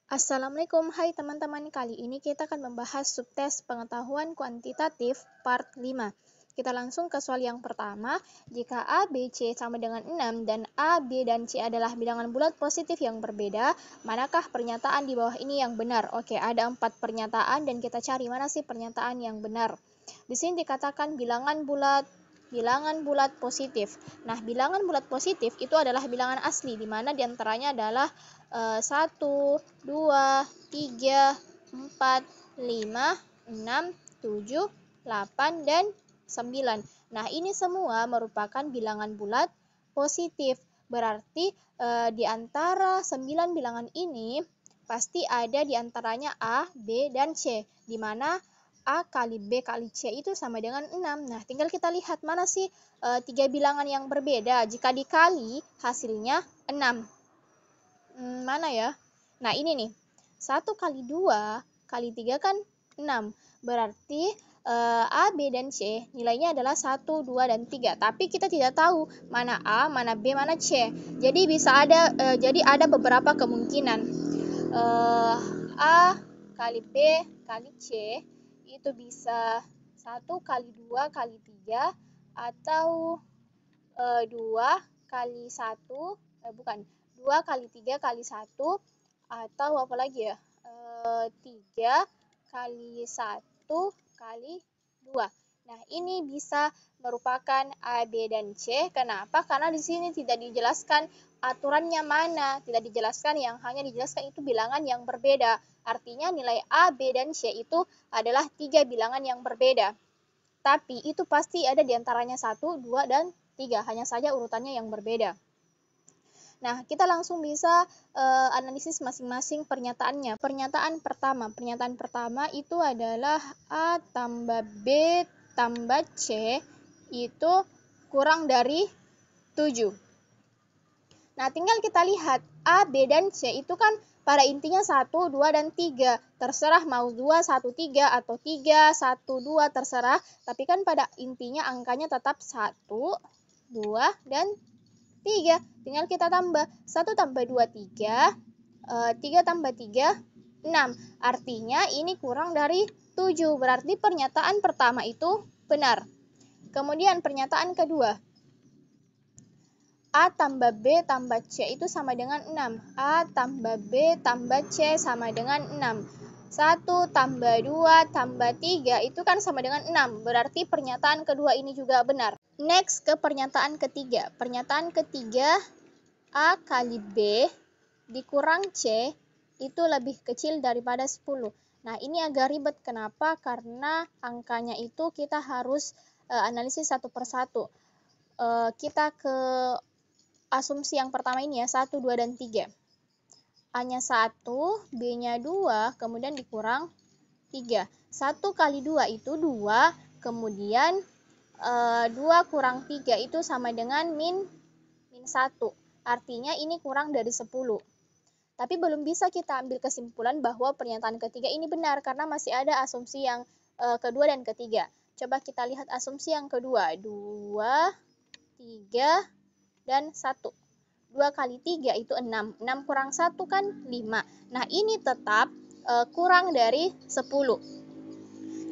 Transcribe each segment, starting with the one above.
Assalamualaikum, hai teman-teman. Kali ini kita akan membahas subtes pengetahuan kuantitatif part 5. Kita langsung ke soal yang pertama. Jika A, B, C sama dengan 6 dan A, B, dan C adalah bilangan bulat positif yang berbeda, manakah pernyataan di bawah ini yang benar? Oke, ada 4 pernyataan dan kita cari mana sih pernyataan yang benar. Di sini dikatakan bilangan bulat positif. Nah, bilangan bulat positif itu adalah bilangan asli, di mana diantaranya adalah 1, 2, 3, 4, 5, 6, 7, 8, dan 9. Nah, ini semua merupakan bilangan bulat positif. Berarti di antara 9 bilangan ini pasti ada di antaranya A, B, dan C, di mana A kali B kali C itu sama dengan 6. Nah, tinggal kita lihat mana sih 3 bilangan yang berbeda. Jika dikali, hasilnya 6. Mana ya? Nah, ini nih. 1 kali 2 kali 3 kan 6. Berarti A, B, dan C nilainya adalah 1, 2, dan 3. Tapi kita tidak tahu mana A, mana B, mana C. Jadi ada beberapa kemungkinan. A kali B kali C itu bisa 1 kali 2 kali 3 atau 2 kali 1 2 kali 3 kali 1 atau apa lagi ya? 3 kali 1 kali 2. Nah, ini bisa merupakan A, B, dan C. Kenapa? Karena di sini tidak dijelaskan aturannya mana, tidak dijelaskan, yang hanya dijelaskan itu bilangan yang berbeda. Artinya nilai A, B, dan C itu adalah 3 bilangan yang berbeda. Tapi itu pasti ada di antaranya 1, 2, dan 3. Hanya saja urutannya yang berbeda. Nah, kita langsung bisa analisis masing-masing pernyataannya. Pernyataan pertama itu adalah A tambah B tambah C itu kurang dari 7. Nah, tinggal kita lihat A, B, dan C itu kan pada intinya 1, 2, dan 3. Terserah mau 2, 1, 3 atau 3, 1, 2 terserah. Tapi kan pada intinya angkanya tetap 1, 2, dan 3. Tinggal kita tambah. 1 tambah 2, 3. 3 tambah 3, 6. Artinya ini kurang dari 7. Berarti pernyataan pertama itu benar. Kemudian pernyataan kedua. A tambah B tambah C itu sama dengan 6. A tambah B tambah C sama dengan 6. 1 tambah 2 tambah 3 itu kan sama dengan 6. Berarti pernyataan kedua ini juga benar. Next ke pernyataan ketiga. Pernyataan ketiga, A kali B dikurang C itu lebih kecil daripada 10. Nah, ini agak ribet. Kenapa? Karena angkanya itu kita harus analisis satu persatu. Kita ke asumsi yang pertama ini ya, 1, 2, dan 3. A-nya 1, B-nya 2, kemudian dikurang 3. 1 kali 2 itu 2, kemudian 2 kurang 3 itu sama dengan min 1. Artinya ini kurang dari 10. Tapi belum bisa kita ambil kesimpulan bahwa pernyataan ketiga ini benar karena masih ada asumsi yang kedua dan ketiga. Coba kita lihat asumsi yang kedua. 2, 3, dan 1. 2 kali 3 itu 6. 6 kurang 1 kan 5. Nah, ini tetap kurang dari 10.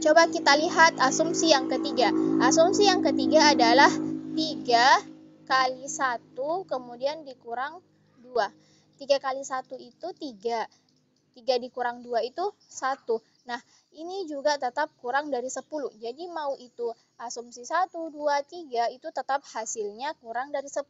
Coba kita lihat asumsi yang ketiga. Asumsi yang ketiga adalah 3 kali 1 kemudian dikurang 2. 3 kali 1 itu 3. 3 dikurang 2 itu 1. Nah, ini juga tetap kurang dari 10. Jadi mau itu asumsi 1, 2, 3 itu tetap hasilnya kurang dari 10.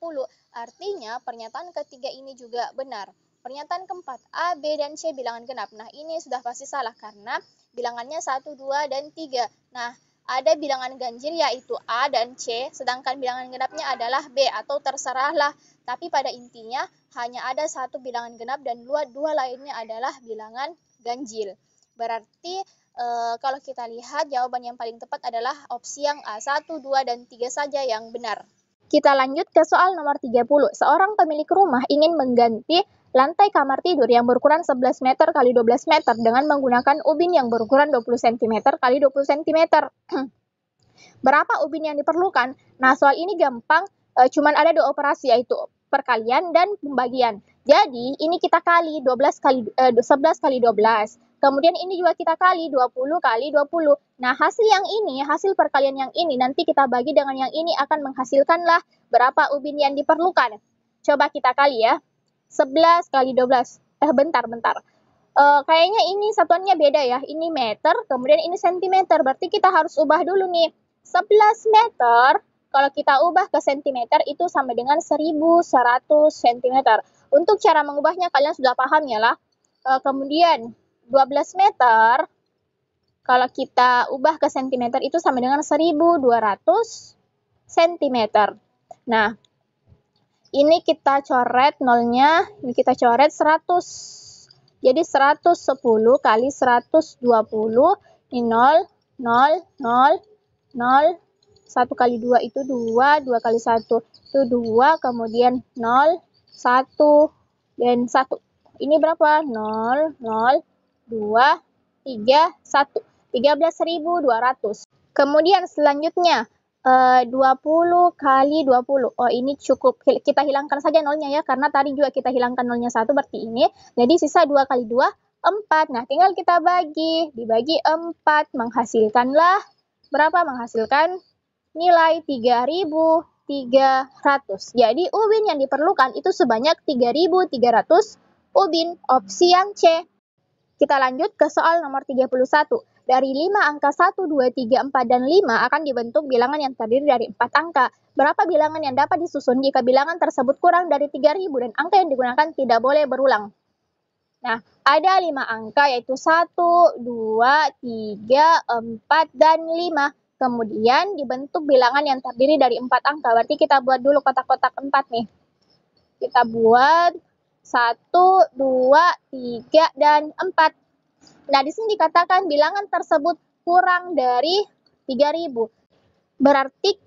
Artinya pernyataan ketiga ini juga benar. Pernyataan keempat, A, B, dan C bilangan genap. Nah, ini sudah pasti salah karena bilangannya 1, 2, dan 3. Nah, ada bilangan ganjil yaitu A dan C, sedangkan bilangan genapnya adalah B atau terserahlah. Tapi pada intinya hanya ada satu bilangan genap dan dua lainnya adalah bilangan ganjil. Berarti kalau kita lihat jawaban yang paling tepat adalah opsi yang A, 1, 2, dan 3 saja yang benar. Kita lanjut ke soal nomor 30. Seorang pemilik rumah ingin mengganti lantai kamar tidur yang berukuran 11 meter x 12 meter dengan menggunakan ubin yang berukuran 20 cm x 20 cm. Berapa ubin yang diperlukan? Nah, soal ini gampang, cuman ada 2 operasi, yaitu perkalian dan pembagian. Jadi, ini kita kali 11 kali 12. Kemudian ini juga kita kali 20 kali 20. Nah, hasil yang ini, hasil perkalian yang ini, nanti kita bagi dengan yang ini akan menghasilkanlah berapa ubin yang diperlukan. Coba kita kali ya. 11 kali 12. Bentar. Kayaknya ini satuannya beda ya. Ini meter, kemudian ini sentimeter. Berarti kita harus ubah dulu nih. 11 meter, kalau kita ubah ke sentimeter itu sama dengan 1100 sentimeter. Untuk cara mengubahnya kalian sudah paham ya lah. Kemudian 12 meter, kalau kita ubah ke sentimeter itu sama dengan 1200 sentimeter. Nah, ini kita coret nolnya, ini kita coret 100. Jadi 110 kali 120, ini 0, 0, 0, 0, 1 kali 2 itu 2, 2 kali 1 itu 2, kemudian 0, 1, dan 1. Ini berapa? 0, 0, 2, 3, 1. 13.200. Kemudian selanjutnya 20 kali 20. Oh, ini cukup. Kita hilangkan saja nolnya ya, karena tadi juga kita hilangkan nolnya 1, berarti ini. Jadi sisa 2 kali 2, 4. Nah, tinggal kita bagi. Dibagi 4, menghasilkanlah berapa? Menghasilkan nilai 3.300. Jadi ubin yang diperlukan itu sebanyak 3.300 ubin. Opsi yang C. Kita lanjut ke soal nomor 31. Dari 5 angka 1, 2, 3, 4, dan 5 akan dibentuk bilangan yang terdiri dari 4 angka. Berapa bilangan yang dapat disusun jika bilangan tersebut kurang dari 3.000 dan angka yang digunakan tidak boleh berulang? Nah, ada 5 angka yaitu 1, 2, 3, 4, dan 5. Kemudian dibentuk bilangan yang terdiri dari 4 angka. Berarti kita buat dulu kotak-kotak 4 nih. Kita buat 1, 2, 3, dan 4. Nah, di sini dikatakan bilangan tersebut kurang dari 3.000. Berarti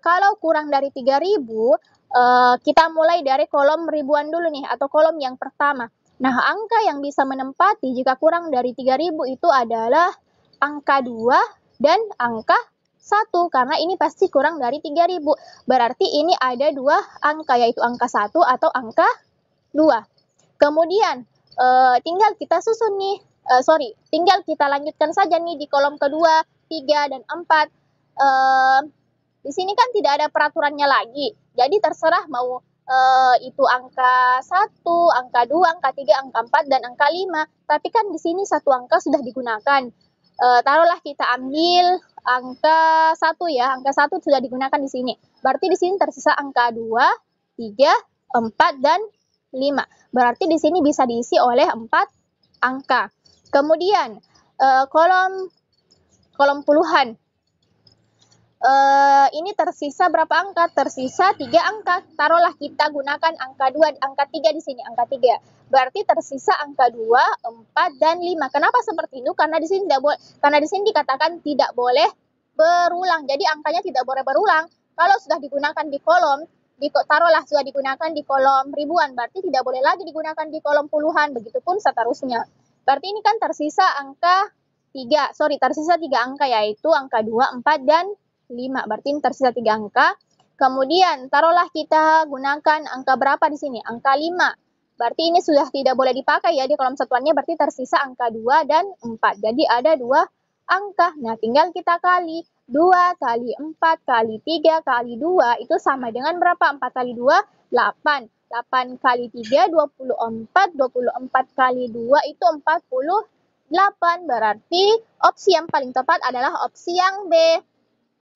kalau kurang dari 3.000, kita mulai dari kolom ribuan dulu nih, atau kolom yang pertama. Nah, angka yang bisa menempati jika kurang dari 3.000 itu adalah angka 2 dan angka 1, karena ini pasti kurang dari 3.000. Berarti ini ada 2 angka, yaitu angka 1 atau angka 2. Kemudian tinggal kita susun nih, tinggal kita lanjutkan saja nih di kolom kedua, 3 dan 4. Di sini kan tidak ada peraturannya lagi, jadi terserah mau itu angka 1, angka 2, angka 3, angka 4, dan angka 5. Tapi kan di sini satu angka sudah digunakan. Taruhlah kita ambil angka 1 ya, angka 1 sudah digunakan di sini. Berarti di sini tersisa angka 2, 3, 4, dan 5. Berarti di sini bisa diisi oleh 4 angka. Kemudian kolom puluhan. Ini tersisa berapa angka? Tersisa 3 angka. Taruhlah kita gunakan angka 2, angka 3 di sini, angka 3. Berarti tersisa angka 2, 4, dan 5. Kenapa seperti itu? Karena di sini dikatakan tidak boleh berulang. Jadi angkanya tidak boleh berulang. Kalau sudah digunakan di kolom, taruhlah sudah digunakan di kolom ribuan, berarti tidak boleh lagi digunakan di kolom puluhan, begitupun seterusnya. Berarti ini kan tersisa 3 angka, yaitu angka 2, 4, dan 5. Berarti ini tersisa 3 angka. Kemudian taruhlah kita gunakan angka berapa di sini? Angka 5. Berarti ini sudah tidak boleh dipakai ya di kolom satuannya, berarti tersisa angka 2 dan 4. Jadi ada 2 angka. Nah, tinggal kita kali. 2 kali 4 kali 3 kali 2 itu sama dengan berapa? 4 kali 2, 8. 8 kali 3, 24. 24 kali 2 itu 48. Berarti opsi yang paling tepat adalah opsi yang B.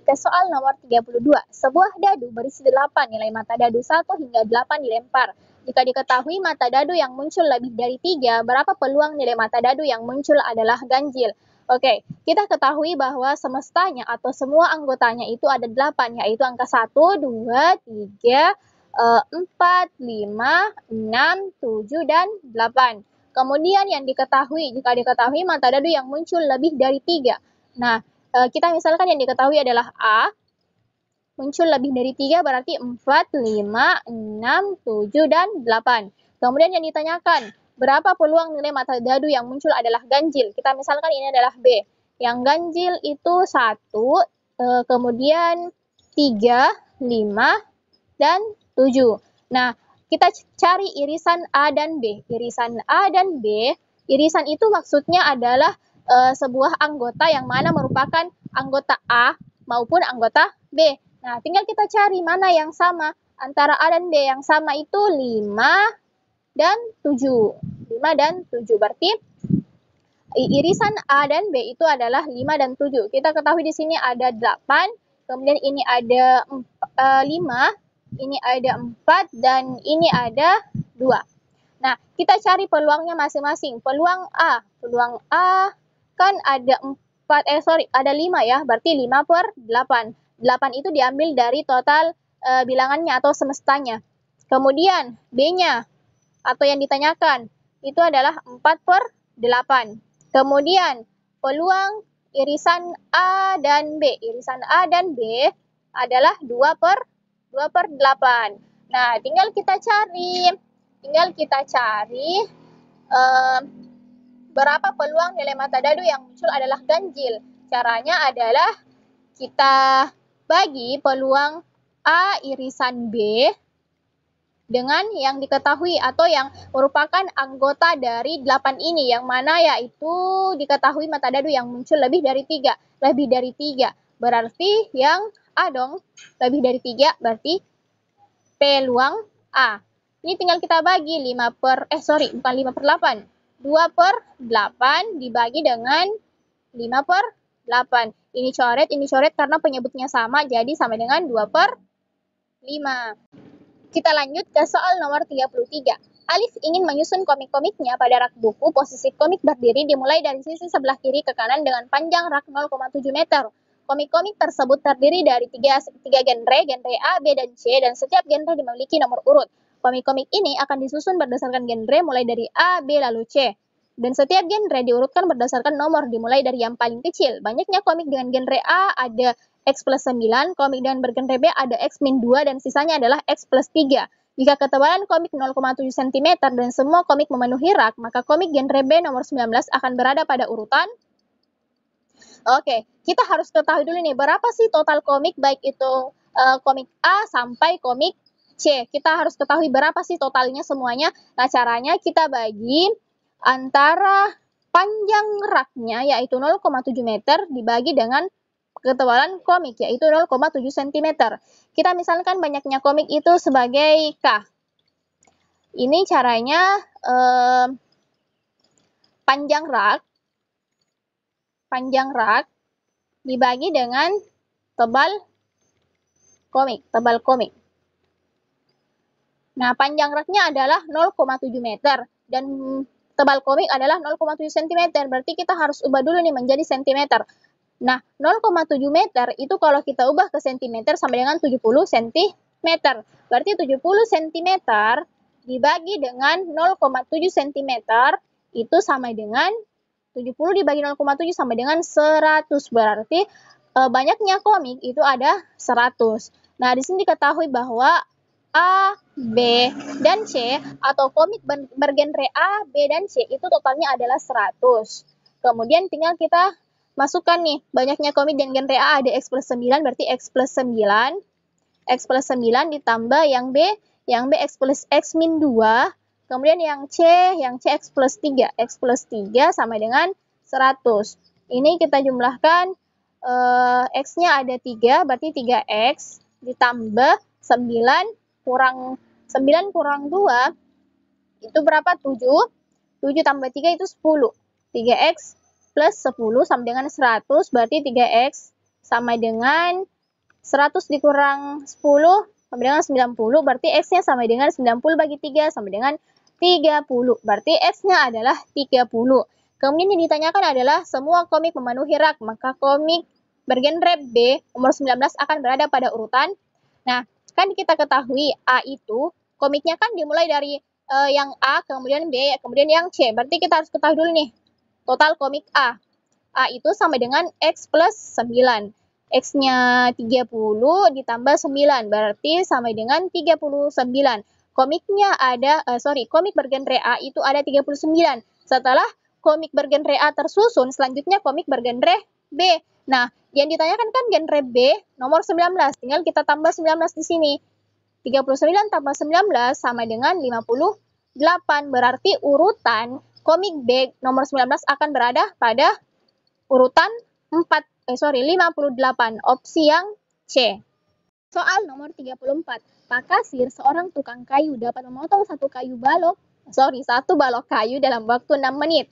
Ke soal nomor 32. Sebuah dadu berisi 8 nilai mata dadu 1 hingga 8 dilempar. Jika diketahui mata dadu yang muncul lebih dari 3, berapa peluang nilai mata dadu yang muncul adalah ganjil? Oke, kita ketahui bahwa semestanya atau semua anggotanya itu ada 8, yaitu angka 1, 2, 3, 4, 5, 6, 7, dan 8. Kemudian yang diketahui, jika diketahui mata dadu yang muncul lebih dari 3. Nah, kita misalkan yang diketahui adalah A, muncul lebih dari 3 berarti 4, 5, 6, 7, dan 8. Kemudian yang ditanyakan, berapa peluang nilai mata dadu yang muncul adalah ganjil? Kita misalkan ini adalah B. Yang ganjil itu 1, kemudian 3, 5, dan 7. Nah, kita cari irisan A dan B. Irisan A dan B, irisan itu maksudnya adalah sebuah anggota yang mana merupakan anggota A maupun anggota B. Nah, tinggal kita cari mana yang sama. Antara A dan B yang sama itu 5 dan 7. 5 dan 7. Berarti irisan A dan B itu adalah 5 dan 7. Kita ketahui di sini ada 8, kemudian ini ada 5, ini ada 4, dan ini ada 2. Nah, kita cari peluangnya masing-masing. Peluang A kan ada 5 ya, berarti 5 per 8. 8 itu diambil dari total bilangannya atau semestanya. Kemudian B-nya atau yang ditanyakan itu adalah 4 per 8. Kemudian peluang irisan A dan B. Irisan A dan B adalah 2 per 8. Nah, tinggal kita cari berapa peluang nilai mata dadu yang muncul adalah ganjil. Caranya adalah kita bagi peluang A irisan B dengan yang diketahui atau yang merupakan anggota dari 8 ini, yang mana yaitu diketahui mata dadu yang muncul lebih dari 3. Lebih dari 3 berarti yang A dong. Lebih dari 3 berarti peluang A. Ini tinggal kita bagi 5 per 8. 2 per 8 dibagi dengan 5 per 8. Ini coret karena penyebutnya sama, jadi sama dengan 2 per 5. Kita lanjut ke soal nomor 33. Alif ingin menyusun komik-komiknya pada rak buku. Posisi komik berdiri dimulai dari sisi sebelah kiri ke kanan dengan panjang rak 0,7 meter. Komik-komik tersebut terdiri dari 3 genre A, B, dan C, dan setiap genre memiliki nomor urut. Komik-komik ini akan disusun berdasarkan genre mulai dari A, B, lalu C. Dan setiap genre diurutkan berdasarkan nomor dimulai dari yang paling kecil. Banyaknya komik dengan genre A ada X plus 9, komik dengan bergenre B ada X min 2, dan sisanya adalah X plus 3. Jika ketebalan komik 0,7 cm dan semua komik memenuhi rak, maka komik genre B nomor 19 akan berada pada urutan. Oke, kita harus ketahui dulu nih, berapa sih total komik, baik itu komik A sampai komik C. Kita harus ketahui berapa sih totalnya semuanya. Nah, caranya kita bagi antara panjang raknya yaitu 0,7 meter dibagi dengan ketebalan komik yaitu 0,7 cm. Kita misalkan banyaknya komik itu sebagai K. Ini caranya panjang rak dibagi dengan tebal komik. Nah, panjang raknya adalah 0,7 meter dan tebal komik adalah 0,7 cm. Berarti kita harus ubah dulu nih menjadi cm. Nah, 0,7 meter itu kalau kita ubah ke cm sama dengan 70 cm. Berarti 70 cm dibagi dengan 0,7 cm itu sama dengan 70 dibagi 0,7 sama dengan 100. Berarti banyaknya komik itu ada 100. Nah, di sini diketahui bahwa A, B, dan C atau komik bergenre A, B, dan C itu totalnya adalah 100. Kemudian tinggal kita masukkan nih, banyaknya komik dan genre A ada X plus 9, berarti X plus 9. X plus 9 ditambah yang B X plus X min 2. Kemudian yang C X plus 3. X plus 3 sama dengan 100. Ini kita jumlahkan, X-nya ada 3, berarti 3X ditambah 9 kurang 2 itu berapa? 7 tambah 3 itu 10. 3x plus 10 sama dengan 100, berarti 3x sama dengan 100 dikurang 10 sama dengan 90, berarti x-nya sama dengan 90 bagi 3 sama dengan 30, berarti x-nya adalah 30. Kemudian yang ditanyakan adalah semua komik memenuhi rak, maka komik bergenre B nomor 19 akan berada pada urutan. Nah, kan kita ketahui A itu komiknya kan dimulai dari yang A, kemudian B, kemudian yang C. Berarti kita harus ketahui dulu nih total komik A. A itu sama dengan X plus 9. X-nya 30 ditambah 9, berarti sama dengan 39. Komik bergenre A itu ada 39. Setelah komik bergenre A tersusun, selanjutnya komik bergenre B. Nah, yang ditanyakan kan genre B nomor 19. Tinggal kita tambah 19 di sini. 39 tambah 19 sama dengan 58. Berarti urutan komik bag nomor 19 akan berada pada urutan 58. Opsi yang C. Soal nomor 34. Pak Kasir, seorang tukang kayu, dapat memotong satu balok kayu dalam waktu 6 menit.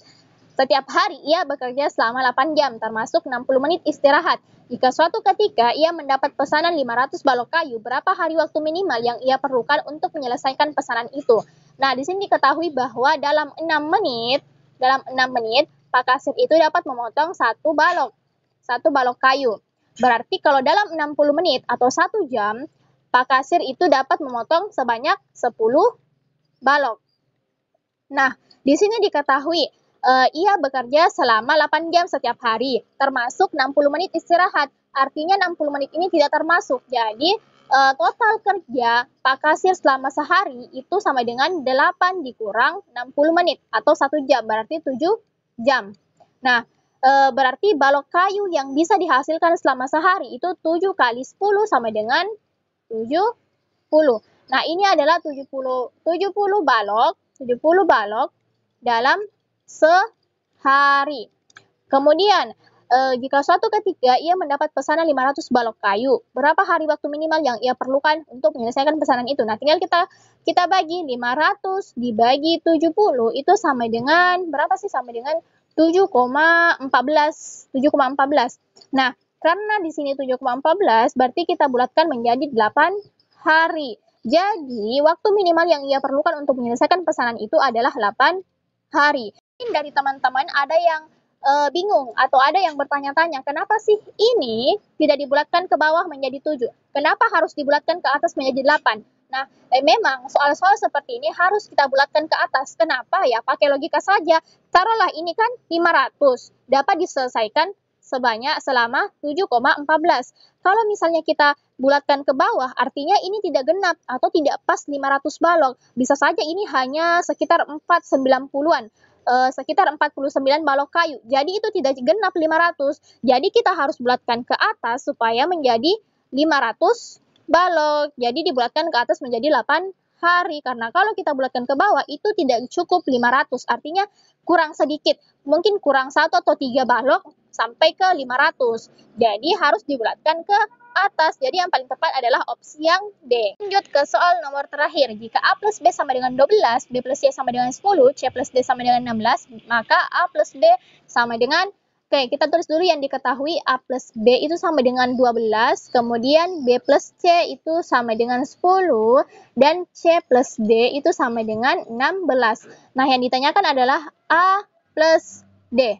Setiap hari ia bekerja selama 8 jam, termasuk 60 menit istirahat. Jika suatu ketika ia mendapat pesanan 500 balok kayu, berapa hari waktu minimal yang ia perlukan untuk menyelesaikan pesanan itu? Nah, di sini diketahui bahwa dalam 6 menit, Pak Kasir itu dapat memotong satu balok kayu. Berarti kalau dalam 60 menit atau 1 jam, Pak Kasir itu dapat memotong sebanyak 10 balok. Nah, di sini diketahui ia bekerja selama 8 jam setiap hari, termasuk 60 menit istirahat. Artinya 60 menit ini tidak termasuk. Jadi, total kerja Pak Kasir selama sehari itu sama dengan 8 dikurang 60 menit atau 1 jam, berarti 7 jam. Nah, berarti balok kayu yang bisa dihasilkan selama sehari itu 7 kali 10 sama dengan 70. Nah, ini adalah 70 balok dalam sehari. Kemudian, jika suatu ketika ia mendapat pesanan 500 balok kayu, berapa hari waktu minimal yang ia perlukan untuk menyelesaikan pesanan itu? Nah, tinggal kita bagi 500 dibagi 70 itu sama dengan berapa sih? Sama dengan 7,14. Nah, karena di sini 7,14 berarti kita bulatkan menjadi 8 hari. Jadi, waktu minimal yang ia perlukan untuk menyelesaikan pesanan itu adalah 8 hari. Mungkin dari teman-teman ada yang bingung atau ada yang bertanya-tanya, kenapa sih ini tidak dibulatkan ke bawah menjadi 7? Kenapa harus dibulatkan ke atas menjadi 8? Nah, memang soal-soal seperti ini harus kita bulatkan ke atas. Kenapa? Ya, pakai logika saja. Taruhlah ini kan 500, dapat diselesaikan selama 7,14. Kalau misalnya kita bulatkan ke bawah, artinya ini tidak genap atau tidak pas 500 balok. Bisa saja ini hanya sekitar 490-an. Sekitar 49 balok kayu. Jadi itu tidak genap 500. Jadi kita harus bulatkan ke atas supaya menjadi 500 balok. Jadi dibulatkan ke atas menjadi 8 hari. Karena kalau kita bulatkan ke bawah itu tidak cukup 500. Artinya kurang sedikit. Mungkin kurang 1 atau 3 balok sampai ke 500. Jadi harus dibulatkan ke atas. Jadi yang paling tepat adalah opsi yang D. Lanjut ke soal nomor terakhir. Jika A plus B sama dengan 12, B plus C sama dengan 10, C plus D sama dengan 16, maka A plus B sama dengan, oke, kita tulis dulu yang diketahui. A plus B itu sama dengan 12, kemudian B plus C itu sama dengan 10, dan C plus D itu sama dengan 16. Nah, yang ditanyakan adalah A plus D.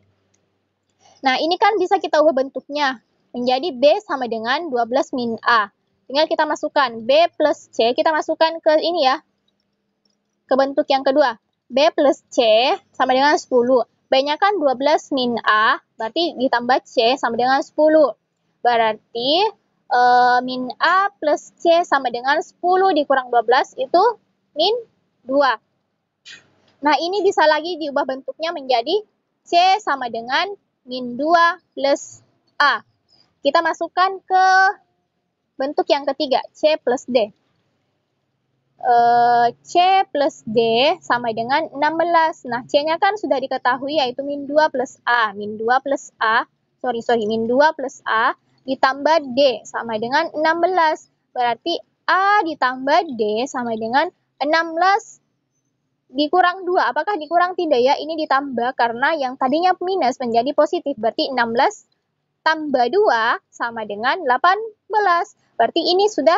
Nah, ini kan bisa kita ubah bentuknya menjadi B sama dengan 12 min A. Tinggal kita masukkan B plus C, kita masukkan ke ini ya, ke bentuk yang kedua. B plus C sama dengan 10. B-nya kan 12 min A, berarti ditambah C sama dengan 10. Berarti min A plus C sama dengan 10 dikurang 12 itu min 2. Nah, ini bisa lagi diubah bentuknya menjadi C sama dengan min 2 plus A. Kita masukkan ke bentuk yang ketiga, C plus D. C plus D sama dengan 16. Nah, C-nya kan sudah diketahui yaitu min 2 plus A. Min 2 plus A ditambah D sama dengan 16. Berarti A ditambah D sama dengan 16 dikurang 2. Apakah dikurang? Tidak ya, ini ditambah karena yang tadinya minus menjadi positif. Berarti 16 tambah 2 sama dengan 18. Berarti ini sudah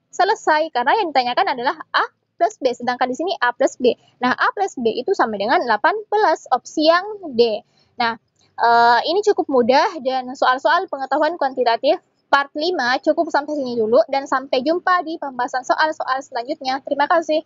selesai karena yang ditanyakan adalah A plus B. Sedangkan di sini A plus B. Nah, A plus B itu sama dengan 18. Opsi yang D. Nah, ini cukup mudah dan soal-soal pengetahuan kuantitatif part 5 cukup sampai sini dulu. Dan sampai jumpa di pembahasan soal-soal selanjutnya. Terima kasih.